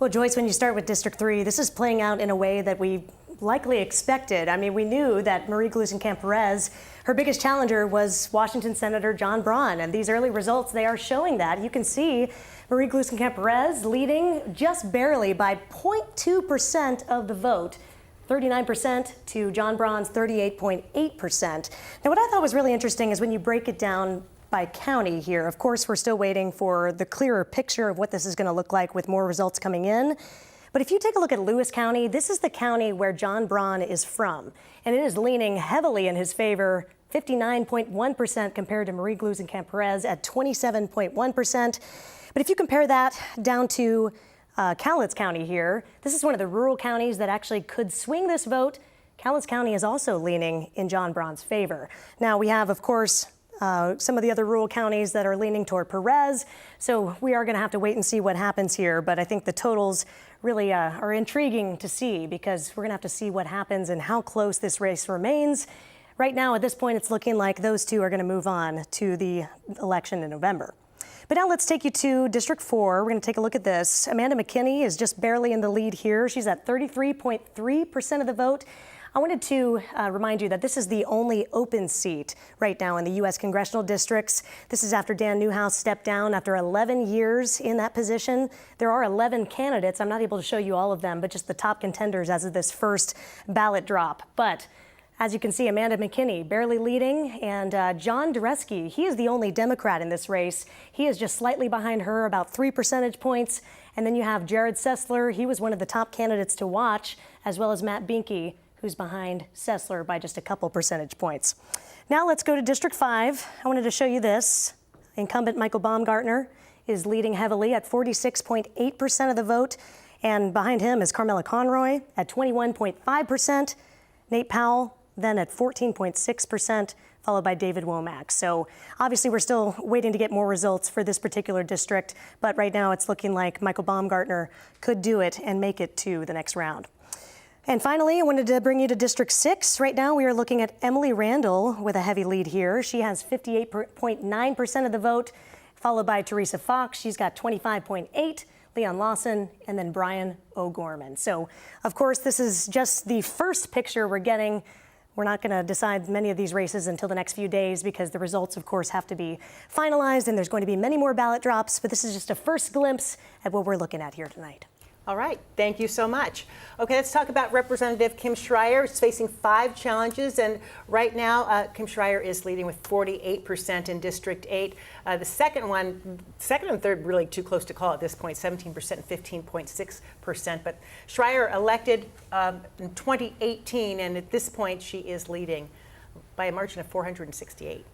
Well, Joyce, when you start with District 3, this is playing out in a way that we likely expected. I mean, we knew that Marie Gluesenkamp-Perez, her biggest challenger was Washington Senator John Braun, and these early results, they are showing that. You can see Marie Gluesenkamp-Perez leading just barely by 0.2% of the vote. 39% to John Braun's 38.8%. Now, what I thought was really interesting is when you break it down by county here. Of course, we're still waiting for the clearer picture of what this is going to look like with more results coming in. But if you take a look at Lewis County, this is the county where John Braun is from, and it is leaning heavily in his favor, 59.1% compared to Marie Gluesenkamp-Perez at 27.1%. But if you compare that down to Cowlitz County here, this is one of the rural counties that actually could swing this vote. Cowlitz County is also leaning in John Braun's favor. Now, we have, of course, some of the other rural counties that are leaning toward Perez. So we are going to have to wait and see what happens here. But I think the totals really are intriguing to see, because we're going to have to see what happens and how close this race remains. Right now, at this point, it's looking like those two are going to move on to the election in November. But now let's take you to District 4. We're going to take a look at this. Amanda McKenna is just barely in the lead here. She's at 33.3% of the vote. I wanted to remind you that this is the only open seat right now in the U.S. congressional districts. This is after Dan Newhouse stepped down after 11 years in that position. There are 11 candidates. I'm not able to show you all of them, but just the top contenders as of this first ballot drop. But as you can see, Amanda McKenna barely leading, and John Dureski, he is the only Democrat in this race. He is just slightly behind her, about 3 percentage points. And then you have Jared Sessler. He was one of the top candidates to watch, as well as Matt Binkey, who's behind Sessler by just a couple percentage points. Now let's go to District 5. I wanted to show you this. Incumbent Michael Baumgartner is leading heavily at 46.8% of the vote, and behind him is Carmela Conroy at 21.5%. Nate Powell then at 14.6%, followed by David Womack. So obviously we're still waiting to get more results for this particular district, but right now it's looking like Michael Baumgartner could do it and make it to the next round. And finally, I wanted to bring you to District 6. Right now, we are looking at Emily Randall with a heavy lead here. She has 58.9% of the vote, followed by Teresa Fox. She's got 25.8%, Leon Lawson, and then Brian O'Gorman. So, of course, this is just the first picture we're getting. We're not going to decide many of these races until the next few days, because the results, of course, have to be finalized, and there's going to be many more ballot drops. But this is just a first glimpse at what we're looking at here tonight. All right, thank you so much. Okay, let's talk about Representative Kim Schreier. She's facing 5 challenges, and right now Kim Schreier is leading with 48% in District 8. The second and third really too close to call at this point, 17% and 15.6%. But Schreier elected in 2018, and at this point she is leading by a margin of 468.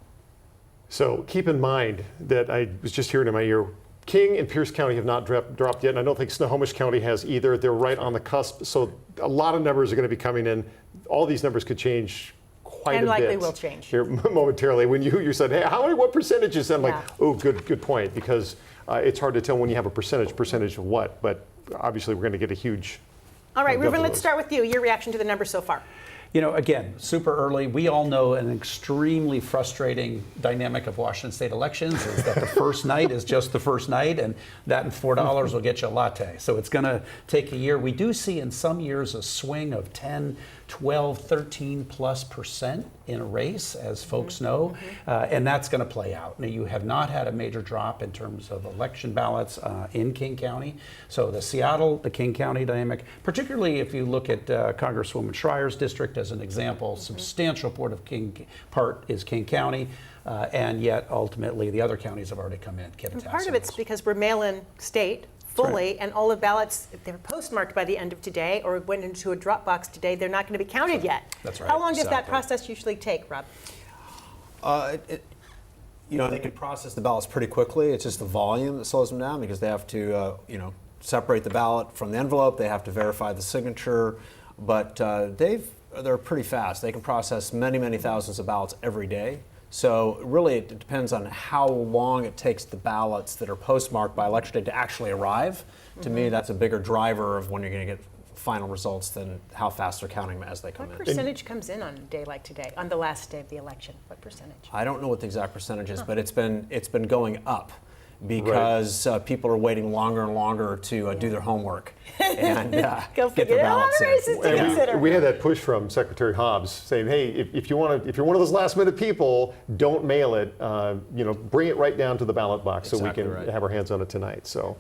So keep in mind that I was just hearing in my ear, King and Pierce County have not dropped yet, and I don't think Snohomish County has either. They're right on the cusp, so a lot of numbers are going to be coming in. All these numbers could change quite a bit. And likely will change. Here momentarily. When you said, hey, what percentages? I'm like, oh, good point, because it's hard to tell when you have a percentage of what, but obviously we're going to get a huge. All right, Reuven, let's start with you. Your reaction to the numbers so far. You know, again, super early. We all know an extremely frustrating dynamic of Washington state elections is that the first night is just the first night, and that and $4 will get you a latte. So it's going to take a year. We do see in some years a swing of 10, 12, 13+% in a race, as folks know, and that's going to play out. Now, you have not had a major drop in terms of election ballots in King County. So the Seattle, the King County dynamic, particularly if you look at Congresswoman Schreier's district as an example, substantial part is King County, and yet ultimately the other counties have already come in. Part of it's because we're mail-in state fully, and all the ballots, if they were postmarked by the end of today or went into a drop box today, they're not going to be counted yet. That's right. How long does that process usually take, Rob? They can process the ballots pretty quickly. It's just the volume that slows them down, because they have to, separate the ballot from the envelope. They have to verify the signature, but they're pretty fast. They can process many thousands of ballots every day. So really it depends on how long it takes the ballots that are postmarked by election day to actually arrive. To me, that's a bigger driver of when you're going to get final results than how fast they're counting them as they come in. What percentage comes in on a day like today, on the last day of the election? What percentage? I don't know what the exact percentage is, but it's been going up. because people are waiting longer and longer to do their homework and Go get figure. their A lot ballots of in. races to And consider. we had that push from Secretary Hobbs saying, hey, if you're one of those last minute people, don't mail it. Bring it right down to the ballot box so we Exactly can right. have our hands on it tonight. So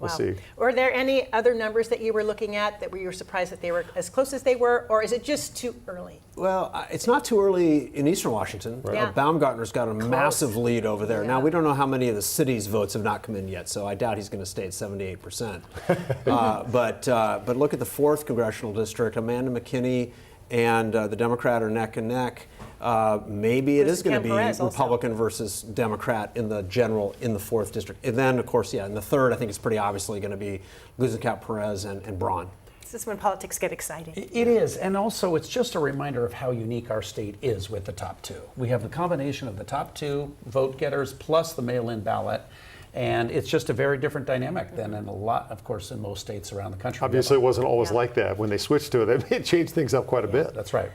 we'll Wow. see. Were there any other numbers that you were looking at that you were surprised that they were as close as they were, or is it just too early? Well, it's not too early in Eastern Washington. Yeah. Baumgartner's got a massive lead over there. Now, Yeah. we don't know how many of the city's votes have not come in yet, so I doubt he's going to stay at 78%. But look at the 4th congressional district. Amanda McKinney and the Democrat are neck and neck. Maybe it is going to be Perez also. Republican versus Democrat in the 4th district. And then, of course, in the 3rd, I think it's pretty obviously going to be Perez and Braun. This is when politics get exciting. It is, and also it's just a reminder of how unique our state is with the top two. We have the combination of the top two vote getters plus the mail-in ballot, and it's just a very different dynamic than in a lot, of course, in most states around the country. Obviously, it wasn't always like that. When they switched to it, it changed things up quite a bit. That's right.